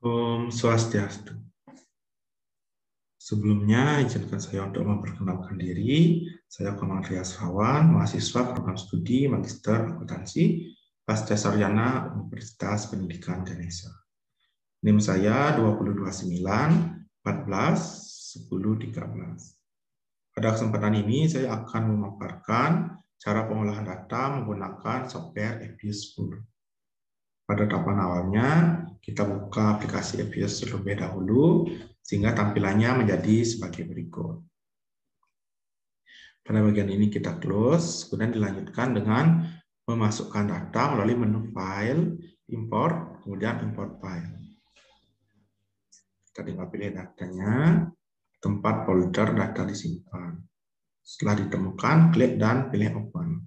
Om Swastiastu. Sebelumnya, izinkan saya untuk memperkenalkan diri. Saya Komang Rias Rawan, mahasiswa program studi Magister Akuntansi Pasca Sarjana Universitas Pendidikan Ganesha. NIM saya 229 14 10 13. Pada kesempatan ini, saya akan memaparkan cara pengolahan data menggunakan software EPIUS 10. Pada tahapan awalnya, kita buka aplikasi EPIUS terlebih dahulu, sehingga tampilannya menjadi sebagai berikut. Pada bagian ini kita close, kemudian dilanjutkan dengan memasukkan data melalui menu File, Import, kemudian Import File. Kita tinggal pilih datanya, tempat folder data disimpan. Setelah ditemukan, klik dan pilih Open.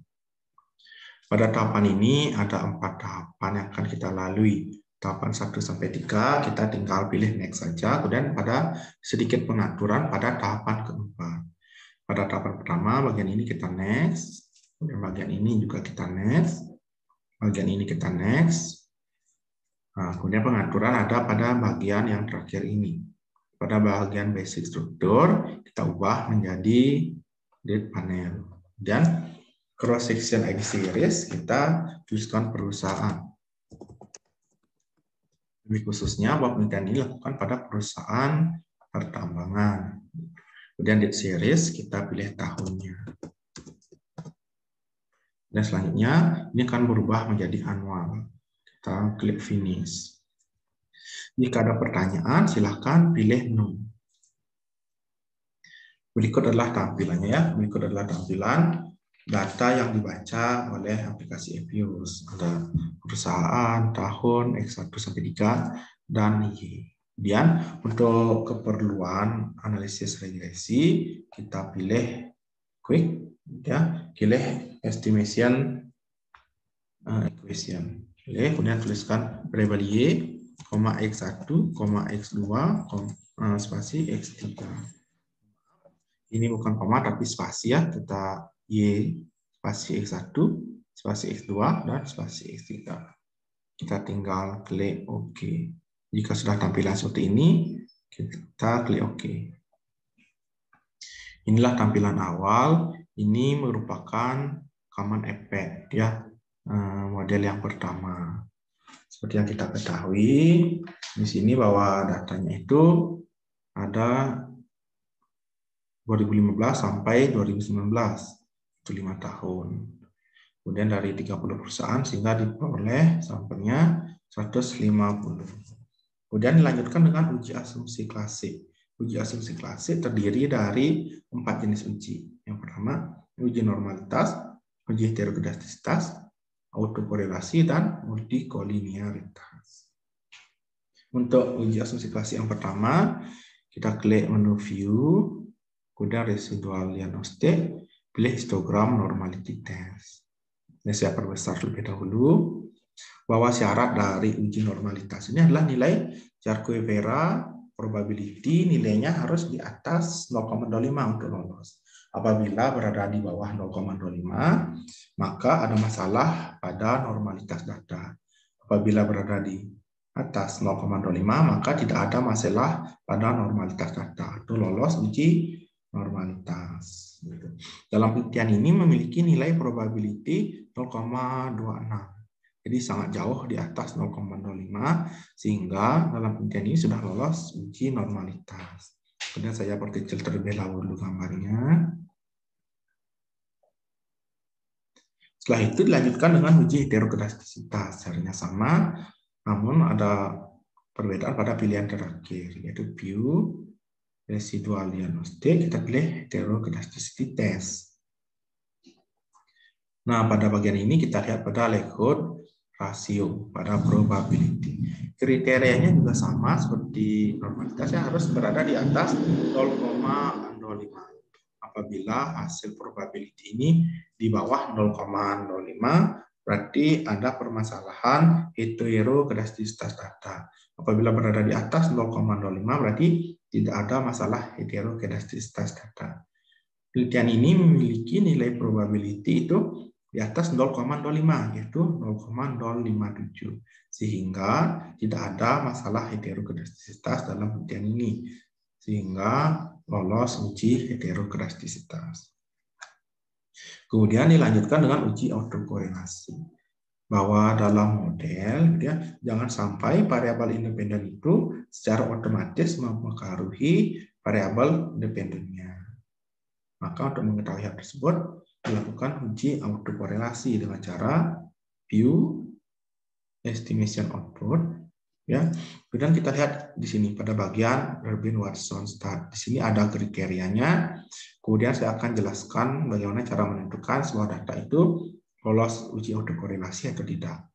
Pada tahapan ini ada 4 tahapan yang akan kita lalui. Tahapan 1-3 kita tinggal pilih next saja, kemudian pada sedikit pengaturan pada tahapan keempat. Pada tahapan pertama, bagian ini kita next, kemudian bagian ini juga kita next, bagian ini kita next. Nah, kemudian pengaturan ada pada bagian yang terakhir ini. Pada bagian basic struktur, kita ubah menjadi date panel. Dan cross section ID series kita tuliskan perusahaan. Lebih khususnya bahwa penelitian ini dilakukan pada perusahaan pertambangan. Kemudian date series kita pilih tahunnya. Dan selanjutnya ini akan berubah menjadi annual. Kita klik finish. Jika ada pertanyaan silahkan pilih no. Berikut adalah tampilannya ya. Berikut adalah tampilan data yang dibaca oleh aplikasi EPIUS. Ada perusahaan, tahun, X1-3, dan Y. Kemudian untuk keperluan analisis regresi, kita pilih quick, ya, pilih estimation equation. Kemudian tuliskan variable Y, X1, X2, spasi X3. Ini bukan koma tapi spasi ya, kita Y spasi X1, spasi X2, dan spasi X3. Kita tinggal klik OK. Jika sudah tampilan seperti ini, kita klik OK. Inilah tampilan awal. Ini merupakan common effect ya, model yang pertama. Seperti yang kita ketahui di sini bahwa datanya itu ada 2015 sampai 2019, itu 5 tahun. Kemudian dari 30 perusahaan sehingga diperoleh sampelnya 150. Kemudian dilanjutkan dengan uji asumsi klasik. Uji asumsi klasik terdiri dari 4 jenis uji. Yang pertama, uji normalitas, uji heterogeneisitas, autokorelasi, dan multikolinearitas. Untuk uji asumsi klasik yang pertama, kita klik menu view, kemudian residual diagnostik, pilih histogram normality test. Ini saya perbesar terlebih dahulu bahwa syarat dari uji normalitas ini adalah nilai Charcuet-Vera probability nilainya harus di atas 0,25 untuk lolos. Apabila berada di bawah 0,25, maka ada masalah pada normalitas data. Apabila berada di atas 0,25, maka tidak ada masalah pada normalitas data. Itu lolos uji normalitas. Dalam penelitian ini memiliki nilai probability 0,26. Jadi sangat jauh di atas 0,05 sehingga dalam penelitian ini sudah lolos uji normalitas. Kemudian saya perkecil terlebih dahulu gambarnya. Setelah itu dilanjutkan dengan uji heterogeneisitas. Caranya sama, namun ada perbedaan pada pilihan terakhir, yaitu view, residual diagnostik, kita pilih heterogeneity test. Nah, pada bagian ini kita lihat pada likelihood rasio, pada probability. Kriterianya juga sama seperti normalitasnya, harus berada di atas 0,05. Apabila hasil probability ini di bawah 0,05, berarti ada permasalahan heterogeneisitas data. Apabila berada di atas 0,05, berarti tidak ada masalah heterogeneisitas data. Penelitian ini memiliki nilai probability itu di atas 0,05 yaitu 0,057 sehingga tidak ada masalah heterokedastisitas dalam penelitian ini sehingga lolos uji heterokedastisitas. Kemudian dilanjutkan dengan uji autokorelasi bahwa dalam model ya, jangan sampai variabel independen itu secara otomatis mempengaruhi variabel independennya. Maka untuk mengetahui hal tersebut dilakukan uji autokorelasi dengan cara view estimation output ya. Kemudian kita lihat di sini pada bagian Durbin-Watson start. Di sini ada kriterianya. Kemudian saya akan jelaskan bagaimana cara menentukan sebuah data itu lolos uji autokorelasi atau tidak.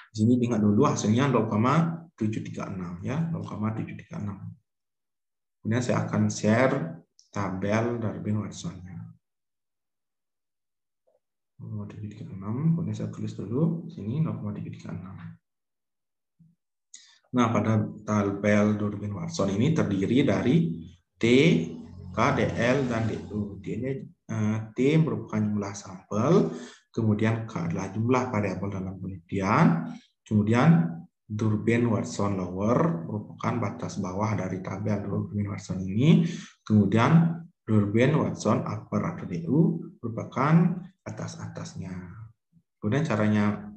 Di sini ingat dulu hasilnya 0,736 ya, 0,736. Kemudian saya akan share tabel Durbin-Watson-nya. 0,736, kemudian saya tulis dulu sini 0,736. Nah, pada tabel Durbin-Watson ini terdiri dari T, K, DL, dan DU. T merupakan jumlah sampel, kemudian K adalah jumlah variabel dalam penelitian, kemudian Durbin-Watson lower merupakan batas bawah dari tabel Durbin-Watson ini, kemudian Durbin-Watson upper atau DU merupakan atas-atasnya. Kemudian caranya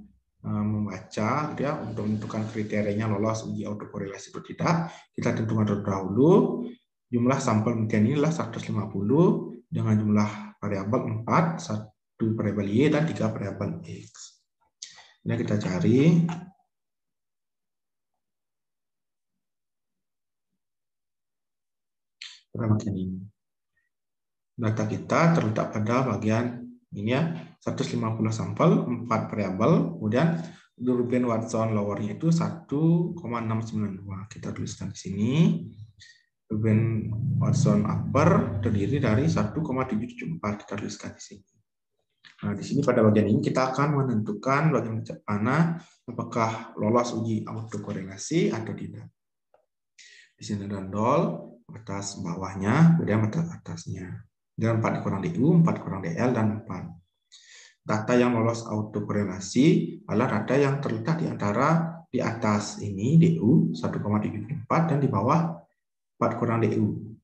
membaca ya, untuk menentukan kriterianya lolos uji autokorelasi atau tidak, kita tentukan terlebih dahulu jumlah sampel penelitian ini adalah 150 dengan jumlah variabel 4, 1 variabel Y dan 3 variabel X. Ini kita cari pada bagian ini. Data kita terletak pada bagian ini ya, 150 sampel, 4 variabel, kemudian Durbin-Watson lowernya itu 1,692. Kita tuliskan di sini. Durbin-Watson upper terdiri dari 1,774. Kita tuliskan di sini. Nah, di sini pada bagian ini kita akan menentukan bagaimana apakah lolos uji autokorelasi atau tidak. Di sini ada dol, batas bawahnya, kemudian batas atasnya. Dan 4 dikurang DU, 4 kurang DL, dan 4. Data yang lolos autokorelasi adalah data yang terletak di antara di atas ini DU 1,74 dan di bawah 4 kurang DU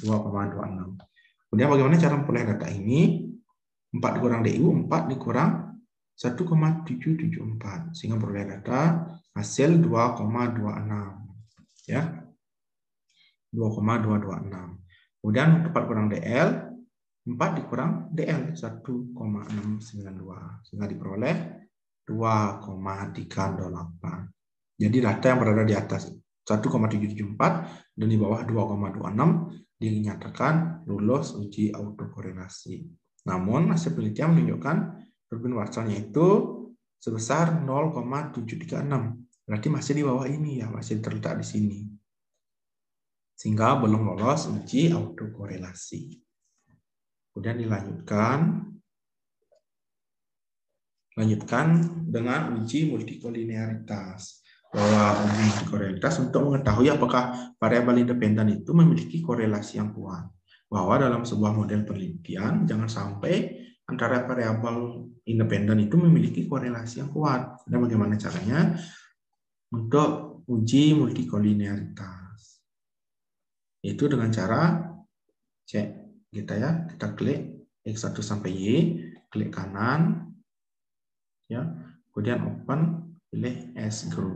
2,26. Kemudian bagaimana cara memperoleh data ini? 4 dikurang DU, 4 dikurang 1,774 sehingga memperoleh data hasil 2,26 ya. 2,226. Kemudian untuk 4 kurang DL, 4 dikurang DL 1,692 sehingga diperoleh 2,328. Jadi data yang berada di atas 1,774 dan di bawah 2,26 dinyatakan lulus uji autokorelasi. Namun hasil penelitian menunjukkan Durbin-Watson-nya itu sebesar 0,736. Berarti masih di bawah ini ya, masih terletak di sini. Sehingga belum lolos uji autokorelasi. Kemudian dilanjutkan dengan uji multikolinearitas. Bahwa uji multikolinearitas untuk mengetahui apakah variabel independen itu memiliki korelasi yang kuat. Bahwa dalam sebuah model penelitian jangan sampai antara variabel independen itu memiliki korelasi yang kuat. Dan bagaimana caranya? Untuk uji multikolinearitas. Itu dengan cara cek kita ya, kita klik X1 sampai Y, klik kanan ya, kemudian open, pilih S group.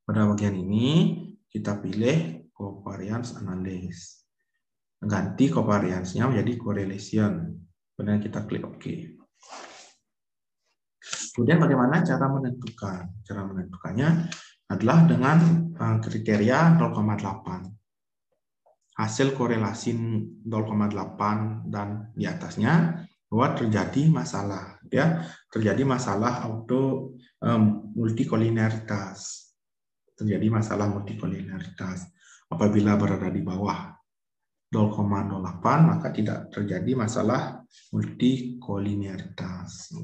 Pada bagian ini kita pilih covariance analysis. Ganti covariance-nya menjadi correlation. Kemudian kita klik OK. Kemudian bagaimana cara menentukan? Cara menentukannya adalah dengan kriteria 0,8. Hasil korelasi 0,8 dan di atasnya bahwa terjadi masalah ya, terjadi masalah multikolinearitas. Terjadi masalah multikolinearitas. Apabila berada di bawah 0,08 maka tidak terjadi masalah multikolinearitas.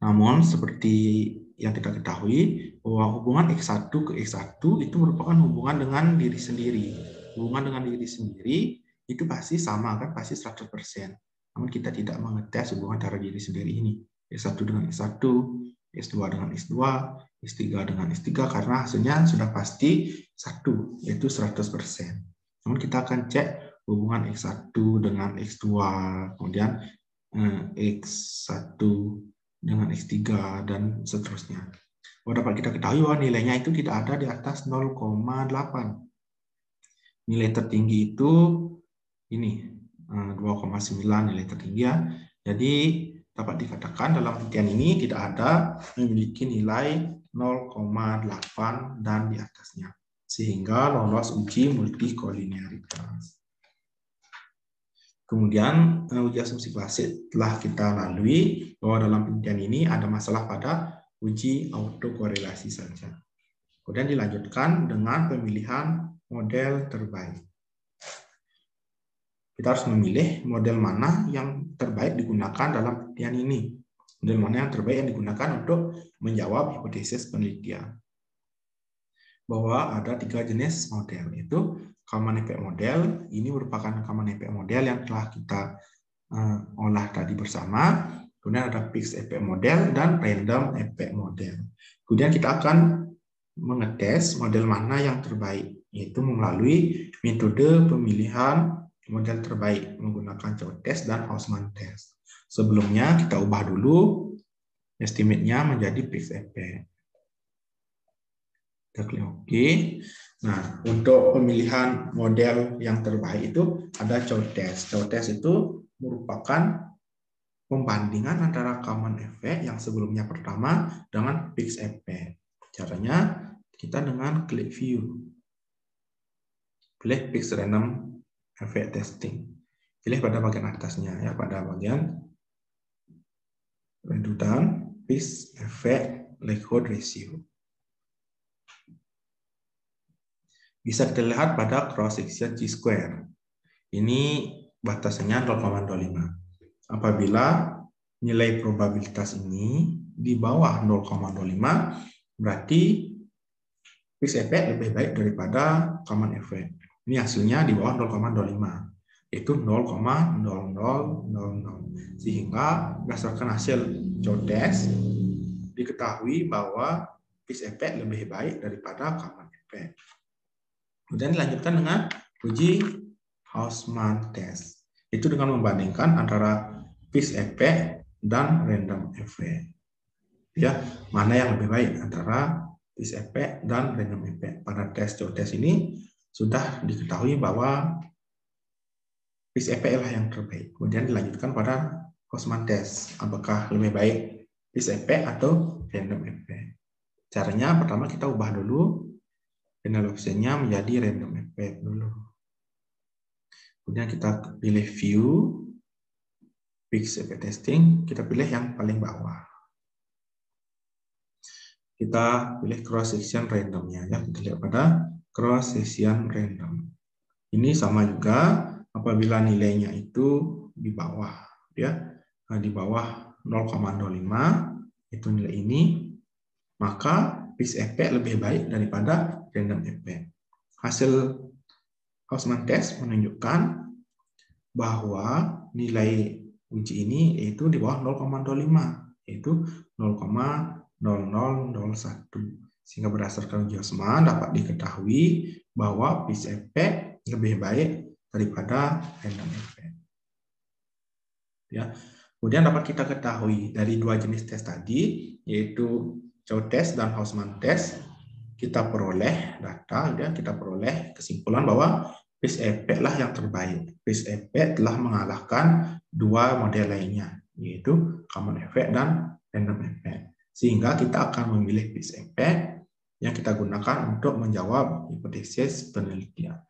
Namun seperti yang kita ketahui bahwa hubungan X1 ke X1 itu merupakan hubungan dengan diri sendiri. Hubungan dengan diri sendiri itu pasti sama kan, pasti 100%. namun kita tidak mengetes hubungan antara diri sendiri ini. S1 dengan S1, S2 dengan S2, S3 dengan S3, karena hasilnya sudah pasti 1, yaitu 100%. Namun kita akan cek hubungan X1 dengan X2, kemudian X1 dengan X3, dan seterusnya. Dapat kita ketahui bahwa nilainya itu tidak ada di atas 0,8. Nilai tertinggi itu ini 2,9 nilai tertinggi ya. Jadi dapat dikatakan dalam penelitian ini tidak ada memiliki nilai 0,8 dan di atasnya, sehingga lolos uji multikolinearitas. Kemudian uji asumsi klasik telah kita lalui bahwa dalam penelitian ini ada masalah pada uji autokorelasi saja. Kemudian dilanjutkan dengan pemilihan model terbaik. Kita harus memilih model mana yang terbaik digunakan dalam penelitian ini. Model mana yang terbaik yang digunakan untuk menjawab hipotesis penelitian. Bahwa ada 3 jenis model, yaitu common effect model. Ini merupakan common effect model yang telah kita olah tadi bersama. Kemudian ada fixed effect model dan random effect model. Kemudian kita akan mengetes model mana yang terbaik, yaitu melalui metode pemilihan model terbaik menggunakan Choate test dan Hausman test. Sebelumnya kita ubah dulu estimate-nya menjadi fixed effect. Kita klik OK. Nah, untuk pemilihan model yang terbaik itu ada Choate test. Choate test itu merupakan pembandingan antara common effect yang sebelumnya pertama dengan fixed effect. Caranya kita dengan klik view. Pilih fixed random effect testing. Pilih pada bagian atasnya ya, pada bagian redutan fixed effect likelihood ratio. Bisa kita lihat pada cross section chi-square. Ini batasannya 0,25. Apabila nilai probabilitas ini di bawah 0,25, berarti fixed effect lebih baik daripada common effect. Ini hasilnya di bawah 0,25, yaitu 0,0000. Sehingga berdasarkan hasil Choate test diketahui bahwa fixed effect lebih baik daripada common effect. Kemudian dilanjutkan dengan uji Hausman test. Itu dengan membandingkan antara fixed effect dan random effect. Ya, mana yang lebih baik antara fixed effect dan random effect. Pada tes Choate test ini sudah diketahui bahwa fixed effect lah yang terbaik. Kemudian dilanjutkan pada Hausman test. Apakah lebih baik fixed effect atau random effect? Caranya pertama kita ubah dulu final option-nya menjadi random effect dulu. Kemudian kita pilih view, fixed effect testing, kita pilih yang paling bawah. Kita pilih cross section randomnya ya, kita lihat pada cross section random. Ini sama juga apabila nilainya itu di bawah ya, di bawah 0,05 itu nilai ini, maka fixed effect lebih baik daripada random effect. Hasil Hausman test menunjukkan bahwa nilai uji ini yaitu di bawah 0,25, yaitu 0,0001. Sehingga berdasarkan uji Hausman dapat diketahui bahwa fixed effect lebih baik daripada random effect. Ya. Kemudian dapat kita ketahui dari 2 jenis tes tadi, yaitu Choate test dan Hausman test, kita peroleh data, ya, kita peroleh kesimpulan bahwa fixed effect lah yang terbaik. Fixed effect telah mengalahkan 2 model lainnya, yaitu common effect dan random effect. Sehingga kita akan memilih fixed effect yang kita gunakan untuk menjawab hipotesis penelitian.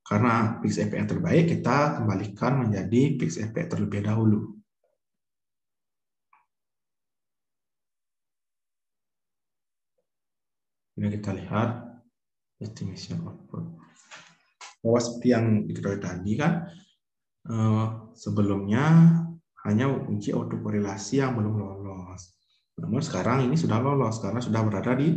Karena fixed effect yang terbaik, kita kembalikan menjadi fixed effect terlebih dahulu. Ini kita lihat estimation output. Bahwa seperti yang diketahui tadi kan, sebelumnya hanya uji autokorelasi yang belum lolos. Namun sekarang ini sudah lolos karena sudah berada di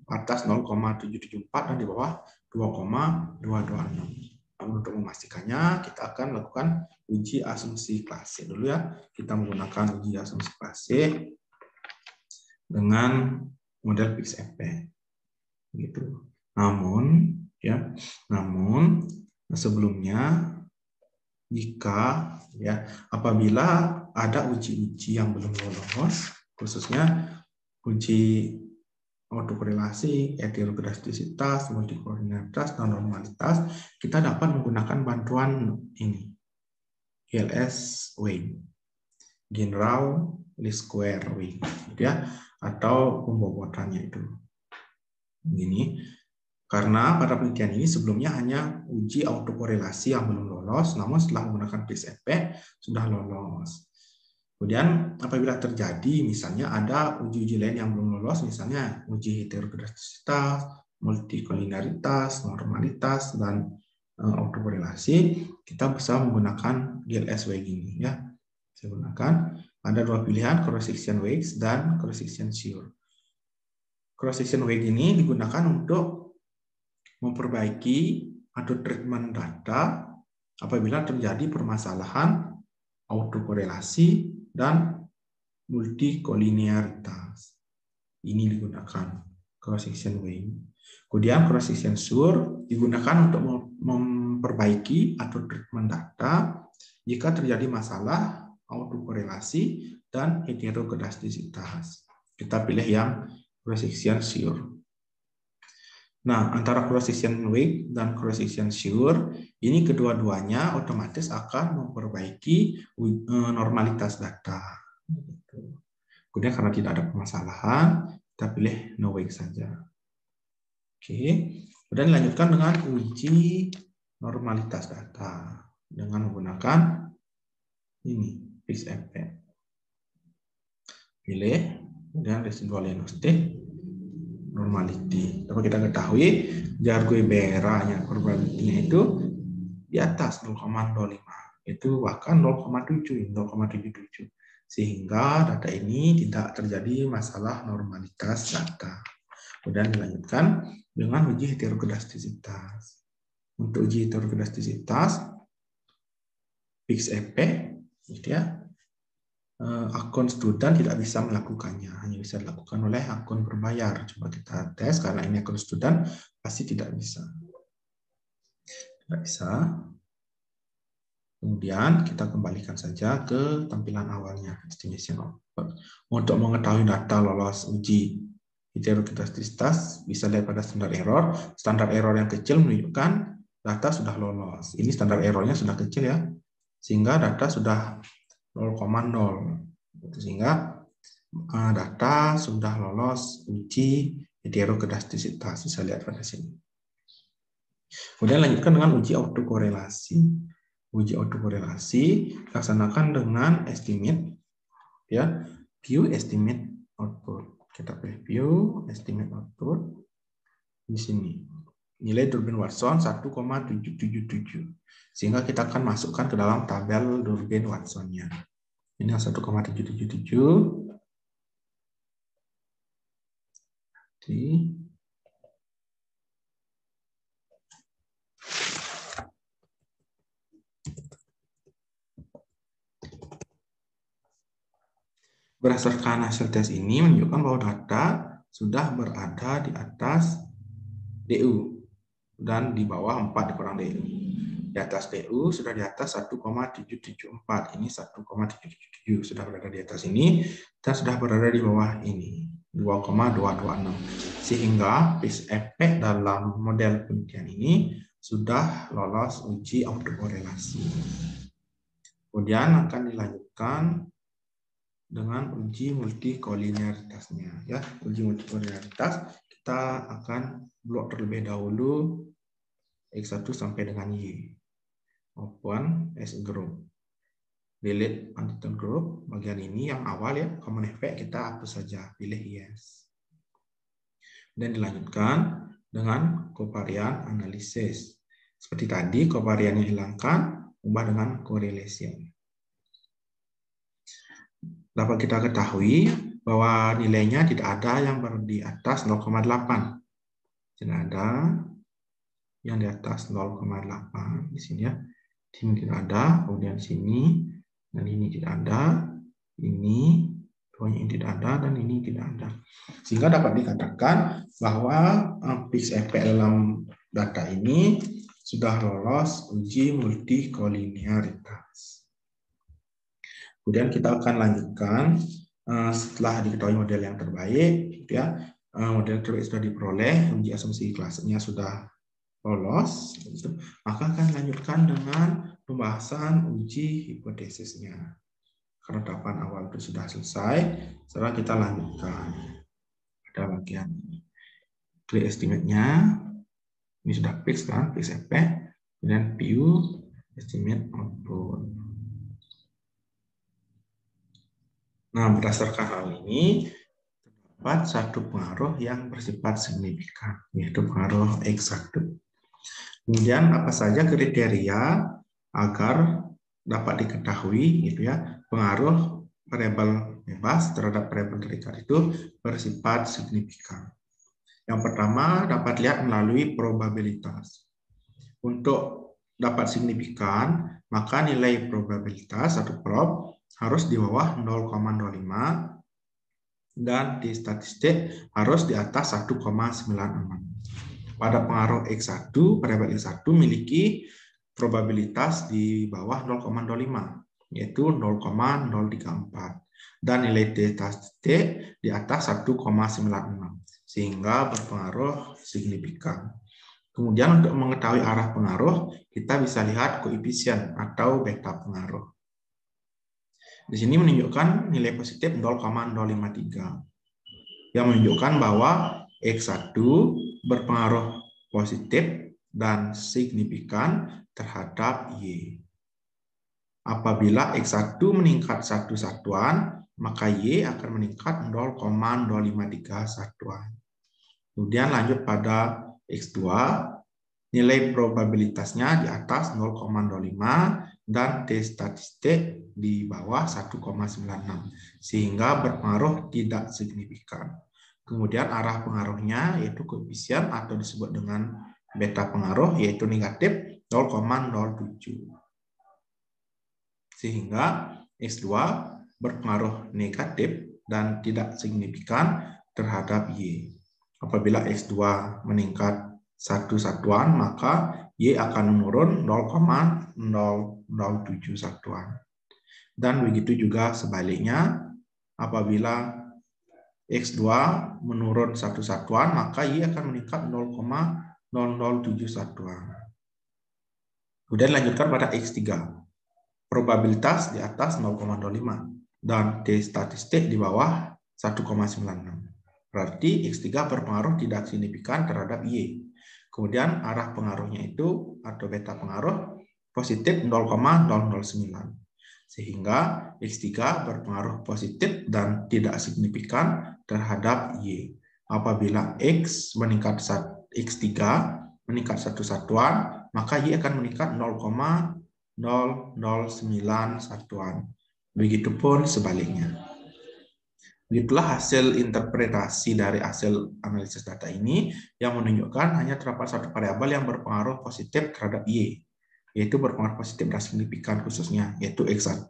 atas 0,774 dan di bawah 2,226. Namun untuk memastikannya, kita akan melakukan uji asumsi klasik dulu ya. Kita menggunakan uji asumsi klasik dengan model PIX-FP. Gitu. Namun sebelumnya, jika ya apabila ada uji-uji yang belum lolos, khususnya uji autokorelasi, heterokedastisitas, multikolinialitas, dan normalitas, kita dapat menggunakan bantuan ini, GLS weight, general least square weight, ya, atau pembobotannya itu. Begini, karena pada penelitian ini sebelumnya hanya uji autokorelasi yang belum lolos, namun setelah menggunakan PIX-FP sudah lolos. Kemudian apabila terjadi misalnya ada uji-uji lain yang belum lolos, misalnya uji heterokedastisitas, multikolinialitas, normalitas, dan autokorelasi, kita bisa menggunakan GLS-W ini ya. Saya gunakan ada dua pilihan, cross section weights dan cross section shear. Cross section weight ini digunakan untuk memperbaiki atau treatment data apabila terjadi permasalahan autokorelasi dan multikolinialitas. Ini digunakan cross section weight. Kemudian cross section shear digunakan untuk memperbaiki atau treatment data jika terjadi masalah autokorelasi dan heterokedastisitas. Kita pilih yang cross section shear. Nah, antara cross section weight dan cross section shear, ini kedua-duanya otomatis akan memperbaiki normalitas data. Kemudian karena tidak ada permasalahan, kita pilih no weight saja. Oke, kemudian dilanjutkan dengan uji normalitas data dengan menggunakan ini PIX-FP. Pilih, kemudian residual diagnostik. Normality. Dapat kita ketahui Jargoibera-nya probability-nya itu di atas 0,05. Itu bahkan 0,7, 0,77. Sehingga data ini tidak terjadi masalah normalitas data. Kemudian dilanjutkan dengan uji heterokedastisitas. Untuk uji heterokedastisitas PIX-FP gitu ya. Akun student tidak bisa melakukannya, hanya bisa dilakukan oleh akun berbayar. Coba kita tes, karena ini akun student, pasti tidak bisa. Tidak bisa. Kemudian kita kembalikan saja ke tampilan awalnya, estimation output. Untuk mengetahui data lolos uji heterokedastisitas, bisa lihat pada standar error. Standar error yang kecil menunjukkan data sudah lolos. Ini standar errornya sudah kecil ya, sehingga data sudah 0,0, sehingga data sudah lolos uji heterokedastisitas. Bisa lihat pada sini. Kemudian lanjutkan dengan uji autokorelasi. Uji autokorelasi laksanakan dengan estimate, ya, view estimate output. Kita pilih view estimate output di sini. Nilai Durbin-Watson 1,777. Sehingga kita akan masukkan ke dalam tabel Durbin-Watson-nya. Ini 1,777. Berdasarkan hasil tes ini menunjukkan bahwa data sudah berada di atas DU dan di bawah 4 dikurang DU. Di atas DU sudah di atas 1,774. Ini 1,777 sudah berada di atas ini dan sudah berada di bawah ini 2,226. Sehingga PIX-FP dalam model penelitian ini sudah lolos uji autokorelasi. Kemudian akan dilanjutkan dengan uji multikolinialitasnya. Ya, uji multikolinialitas kita akan blok terlebih dahulu X1 sampai dengan Y. Open as group. Delete untitled group. Bagian ini yang awal ya, common effect kita hapus saja, pilih yes. Dan dilanjutkan dengan covariance analysis. Seperti tadi, covariance yang hilangkan, ubah dengan correlation. Dapat kita ketahui bahwa nilainya tidak ada yang di atas 0,8. Tidak ada. yang di atas 0,8 di sini ya. Sini tidak ada, kemudian sini dan ini tidak ada, ini ini tidak ada dan ini tidak ada. Sehingga dapat dikatakan bahwa fix efek dalam data ini sudah lolos uji multikolinearitas. Kemudian kita akan lanjutkan setelah diketahui model yang terbaik, gitu ya. Model terbaik sudah diperoleh, uji asumsi kelasnya sudah lolos, gitu. Maka akan lanjutkan dengan pembahasan uji hipotesisnya. Karena tahapan awal itu sudah selesai, setelah kita lanjutkan pada bagian ini. Clear estimate-nya, ini sudah fix kan, fix effect, kemudian view, estimate output. Nah, berdasarkan hal ini, terdapat satu pengaruh yang bersifat signifikan, yaitu pengaruh X1. Kemudian apa saja kriteria agar dapat diketahui gitu ya pengaruh variabel bebas terhadap variabel terikat itu bersifat signifikan. Yang pertama dapat lihat melalui probabilitas. Untuk dapat signifikan, maka nilai probabilitas atau prob harus di bawah 0,05 dan di statistik harus di atas 1,96. Pada pengaruh X1, variabel X1 memiliki probabilitas di bawah 0,05, yaitu 0,034. Dan nilai T statistik di atas 1,96, sehingga berpengaruh signifikan. Kemudian untuk mengetahui arah pengaruh, kita bisa lihat koefisien atau beta pengaruh. Di sini menunjukkan nilai positif 0,053, yang menunjukkan bahwa X1 berpengaruh positif dan signifikan terhadap Y. Apabila X1 meningkat 1 satuan, maka Y akan meningkat 0,053 satuan. Kemudian lanjut pada X2, nilai probabilitasnya di atas 0,05 dan T statistik di bawah 1,96, sehingga berpengaruh tidak signifikan. Kemudian arah pengaruhnya yaitu koefisien atau disebut dengan beta pengaruh yaitu negatif 0,07. Sehingga X2 berpengaruh negatif dan tidak signifikan terhadap Y. Apabila X2 meningkat 1 satuan, maka Y akan menurun 0,007 satuan. Dan begitu juga sebaliknya, apabila X2 menurun 1 satuan, maka Y akan meningkat 0,007 satuan. Kemudian lanjutkan pada X3. Probabilitas di atas 0,05 dan T statistik di bawah 1,96. Berarti X3 berpengaruh tidak signifikan terhadap Y. Kemudian arah pengaruhnya itu atau beta pengaruh positif 0,009. Sehingga X3 berpengaruh positif dan tidak signifikan terhadap Y. Apabila X meningkat X3 meningkat 1 satuan, maka Y akan meningkat 0,009 satuan. Begitupun sebaliknya. Begitulah hasil interpretasi dari hasil analisis data ini yang menunjukkan hanya terdapat satu variabel yang berpengaruh positif terhadap Y, yaitu berpengaruh positif dan signifikan khususnya, yaitu X1.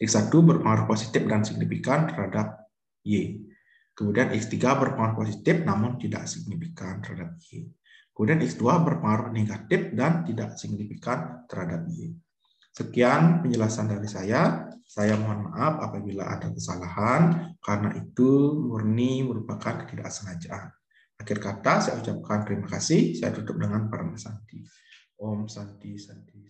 X1 berpengaruh positif dan signifikan terhadap Y. Kemudian X3 berpengaruh positif namun tidak signifikan terhadap Y. Kemudian X2 berpengaruh negatif dan tidak signifikan terhadap Y. Sekian penjelasan dari saya. Saya mohon maaf apabila ada kesalahan, karena itu murni merupakan ketidaksengajaan. Akhir kata, saya ucapkan terima kasih. Saya tutup dengan Parama Santi. Om Santi Santi.